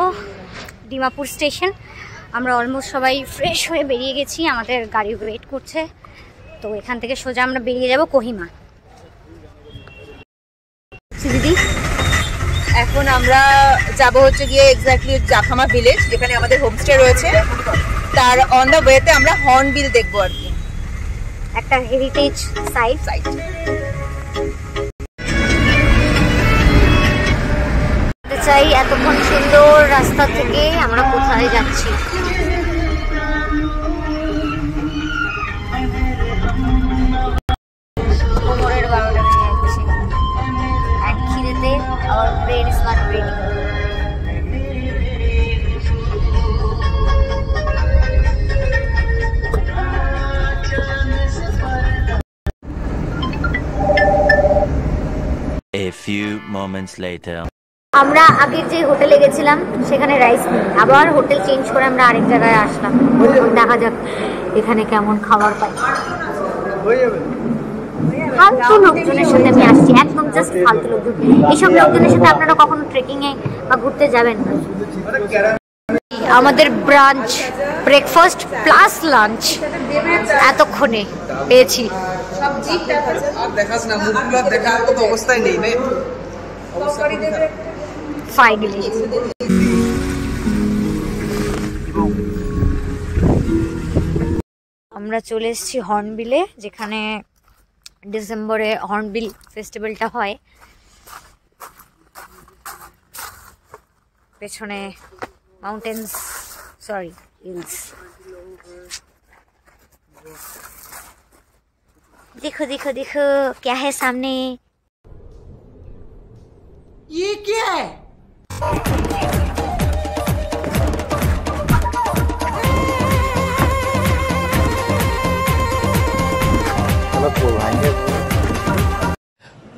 ও Dimapur station. আমরা almost সবাই fresh হয়ে বেরিয়ে গেছি, আমাদের গাড়ি ওয়েট করছে। তো এখান থেকে সোজা আমরা বেরিয়ে যাব কোহিমা। দিদি এখন আমরা যাব হচ্ছে গিয়ে এক্স্যাক্টলি জাখামা ভিলেজ, যেখানে আমাদের হোমস্টে রয়েছে। তার অন দ্য ওয়েতে আমরা হর্নবিল দেখবো আর কি, একটা হেরিটেজ সাইট। চাই এতক্ষণ সুন্দর রাস্তা থেকে আমরা কোথায় যাচ্ছি। কোমরের 12টা বেজে যাচ্ছে আর খিদেতে আমার brain is not ready. A few moments later. আমরা আগের যে হোটেলে গেছিলাম সেখানে রাইস নেই, আবার হোটেল চেঞ্জ করে আমরা আরেক জায়গায় আসলাম। দেখা যাক এখানে কেমন খাবার পাই। ফালতু লোকজনের সাথে আমি আসছি, একদম জাস্ট ফালতু লোকজন। এইসব লোকজনের সাথে আপনারা কখনো ট্রেকিং এ বা ঘুরতে যাবেন না। আমাদের ব্রাঞ্চ ব্রেকফাস্ট প্লাস লাঞ্চ এতক্ষণে পেয়েছি। ফাইনালি আমরা চলে এসেছি হর্নবিলে, যেখানে ডিসেম্বরে হর্নবিল ফেস্টিভ্যালটা হয়। পেছনে মাউন্টেন্স, সরি হিলস। देखो देखो देखो क्या है सामने। ये क्या है?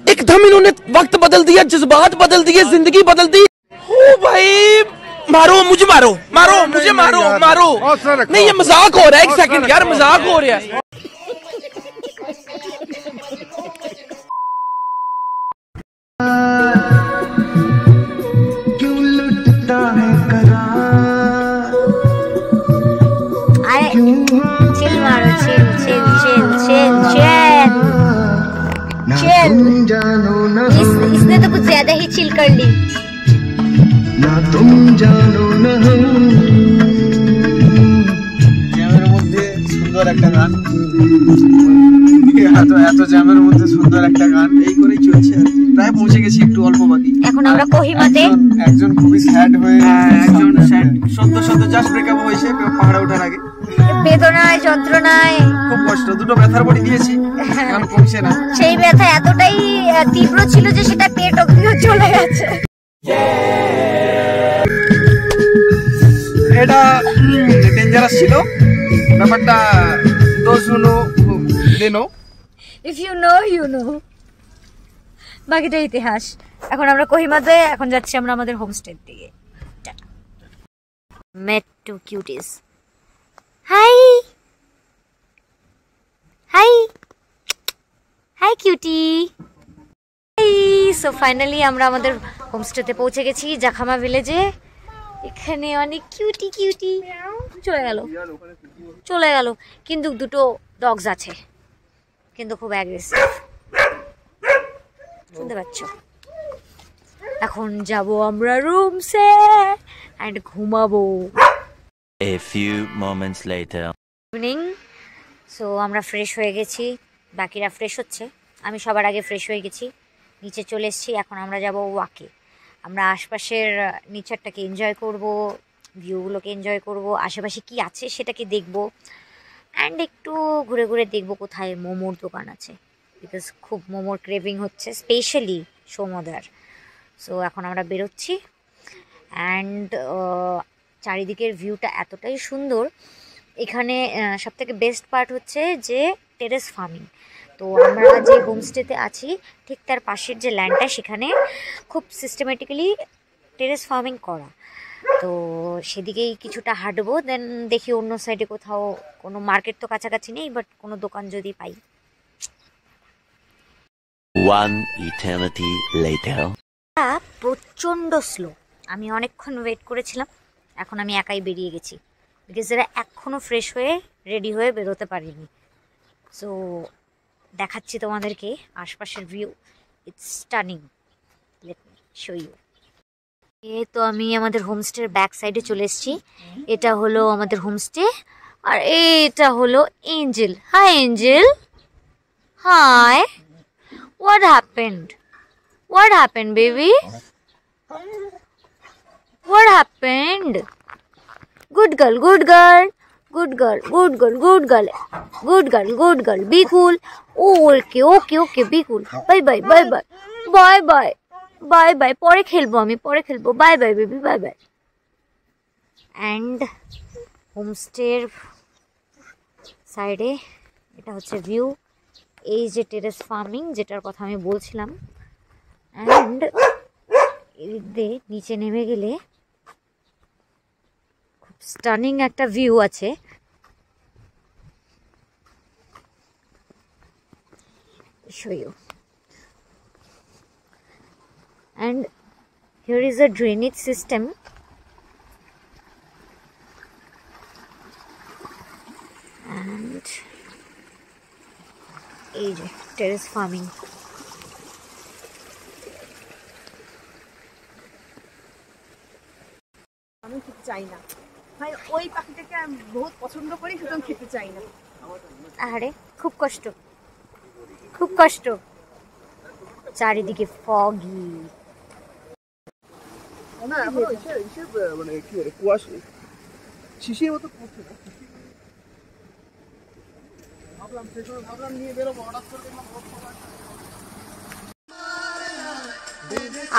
एकदम इन्होंने वक्त बदल दिया, जज्बात बदल दिए, जिंदगी बदल दी। ओ भाई मारो मुझे, मारो मारो मुझे, मारो मारो। नहीं ये मजाक हो रहा है, एक सेकंड यार, मजाक हो रहा है। क्यों लुटता है करार, चिल मारो, chill chill chill chill chill chill. इसने तो कुछ ज्यादा ही चिल कर ली। ना तुम जानो ना हम। জ্যামের মধ্যে সুন্দর একটা গান, এত জ্যামের মধ্যে সুন্দর একটা গান, এই করেই চলছে আর কি। প্রায় পৌঁছে গেছি, একটু অল্প বাকি। এখন আমরা কোহিমাতে। একজন খুবই স্যাড হয়ে, একজন স্যাড সদ্য জাস্ট ব্রেকআপ হয়েছে পাহাড়ে ওঠার আগে। বেদনায় যন্ত্রণায় খুব কষ্ট, দুটো ব্যথার বড়ি দিয়েছি, এখন কমছে না। সেই ব্যথা এতটাই তীব্র ছিল যে সেটা পেট অবধিও চলে গেছে। এটা ডেঞ্জারাস ছিল ব্যাপারটা। Those who know they know, if you know you know, বাকিটা ইতিহাস। এখন আমরা কোহিমাতে, এখন যাচ্ছি আমরা আমাদের হোমস্টের দিকে। Met two cuties. Hi hi hi cutie. So finally আমরা আমাদের হোমস্টেতে পৌঁছে গেছি, জাখামা ভিলেজে। এখানে অনেক কিউটি কিউটি চলে গেল, কিন্তু দুটো ডগস আছে, কিন্তু খুব অ্যাগ্রেসিভ, শুনতে পাচ্ছ। এখন যাব আমরা রুমসে এন্ড ঘুমাবো। A few moments later. Evening. So আমরা ফ্রেশ হয়ে গেছি, বাকিরা ফ্রেশ হচ্ছে, আমি সবার আগে ফ্রেশ হয়ে গেছি, নিচে চলে এসেছি। এখন আমরা যাব ওয়াকে। আমরা আশপাশের নেচারটাকে এনজয় করব, ভিউগুলোকে এনজয় করব, আশেপাশে কি আছে সেটাকে দেখব, অ্যান্ড একটু ঘুরে ঘুরে দেখব কোথায় মোমোর দোকান আছে, বিকজ খুব মোমোর ক্রেভিং হচ্ছে, স্পেশালি সোমদার। সো এখন আমরা বেরোচ্ছি, অ্যান্ড চারিদিকের ভিউটা এতটাই সুন্দর। এখানে সবথেকে বেস্ট পার্ট হচ্ছে যে টেরেস ফার্মিং। তো আমরা যে হোমস্টেতে আছি ঠিক তার পাশের যে ল্যান্ডটা, সেখানে খুব সিস্টেমেটিক্যালি টেরেস ফার্মিং করা। তো সেদিকেই কিছুটা হাঁটবো, দেন দেখি অন্য সাইডে কোথাও কোনো মার্কেট তো কাছাকাছি নেই, বাট কোনো দোকান যদি পাই। One eternity later. প্রচণ্ড স্লো, আমি অনেকক্ষণ ওয়েট করেছিলাম, এখন আমি একাই বেরিয়ে গেছি, বিকজ এরা এখনও ফ্রেশ হয়ে রেডি হয়ে বেরোতে পারিনি। সো দেখাচ্ছি তোমাদেরকে আশপাশের view, it's stunning, let me show you. তো আমি আমাদের হোমস্টের ব্যাক সাইডে চলে এসেছি। এটা হলো আমাদের হোমস্টে, আর এটা হলো Angel. Hi Angel, hi, what happened? What happened, baby? What happened? Good girl, good girl, good girl, good girl, good girl, good girl, good girl. Be cool. Oh, okay, okay, okay. Be cool. Bye, bye, bye, bye, bye, bye, bye, bye. পরে খেলবো আমি, পরে খেলবো। Bye, bye, baby, bye, bye. And হোমস্টের সাইডে এটা হচ্ছে view. এই যে টেরেস ফার্মিং যেটার কথা আমি বলছিলাম, অ্যান্ড এদিক দিয়ে নিচে নেমে গেলে খুব স্টানিং একটা ভিউ আছে। show you, and here is a drainage system, and এই যে টেরেস ফার্মিং। আমি খেতে চাই না ভাই, ওই পাখিটাকে আমি বহুত পছন্দ করি, সুতরাং খেতে চাই না। আরে খুব কষ্ট, খুব কষ্ট, চারিদিকে ফগি। মানে কি বলে কুয়াশা শিশির মতো পড়ছে না। ভাবলাম নিয়ে বেরোবো, হঠাৎ করে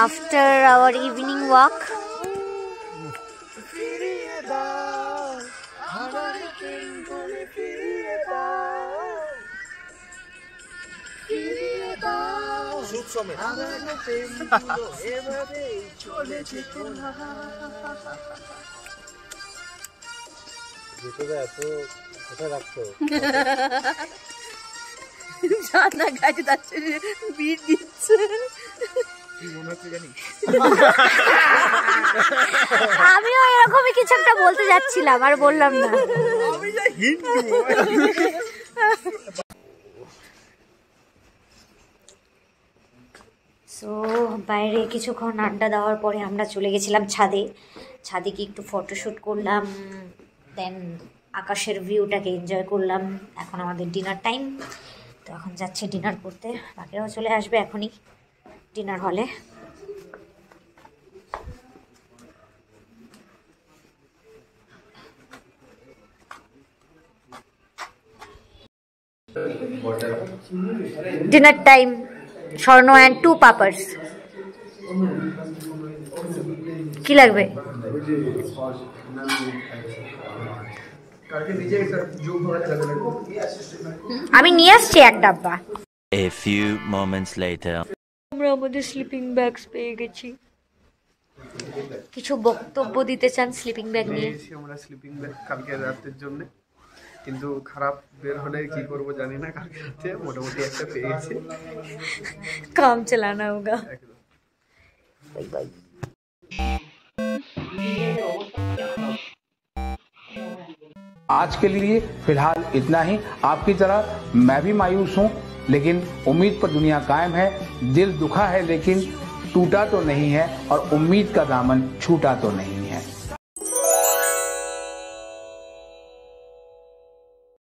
After our evening walk, জানা গাড়ি যাচ্ছে, বিট দিচ্ছে। আমিও এরকমই কিছু একটা বলতে যাচ্ছিলাম আর বললাম না। সো বাইরে কিছুক্ষণ আড্ডা দেওয়ার পরে আমরা চলে গেছিলাম ছাদে। ছাদে গিয়ে একটু ফটোশ্যুট করলাম, দেন আকাশের ভিউটাকে এনজয় করলাম। এখন আমাদের ডিনার টাইম, তো এখন যাচ্ছি ডিনার করতে। বাকিরাও চলে আসবে এখনই ডিনার হলে। ডিনার টাইম, স্বর্ণ অ্যান্ড 2 পাপার্স। কি লাগবে? আমি নিয়ে আসছি এক ডাব্বা। A few moments later. আমরা আমাদের স্লিপিং ব্যাগস পেয়ে গেছি। কিছু বক্তব্য দিতে চান স্লিপিং ব্যাগ নিয়ে? আমরা স্লিপিং ব্যাগ কালকে রাতের জন্য, কিন্তু খারাপ বের হলে কি করব জানি না। কালকে রাতে মোটামুটি একটা পেয়ে গেছি, কাম চালানা হোগা। Bye bye. आज के लिए फिलहाल इतना ही। आपकी तरह मैं भी मायूस हूं, लेकिन उम्मीद पर दुनिया कायम है। दिल दुखा है लेकिन टूटा तो नहीं है, और उम्मीद का दामन छूटा तो नहीं।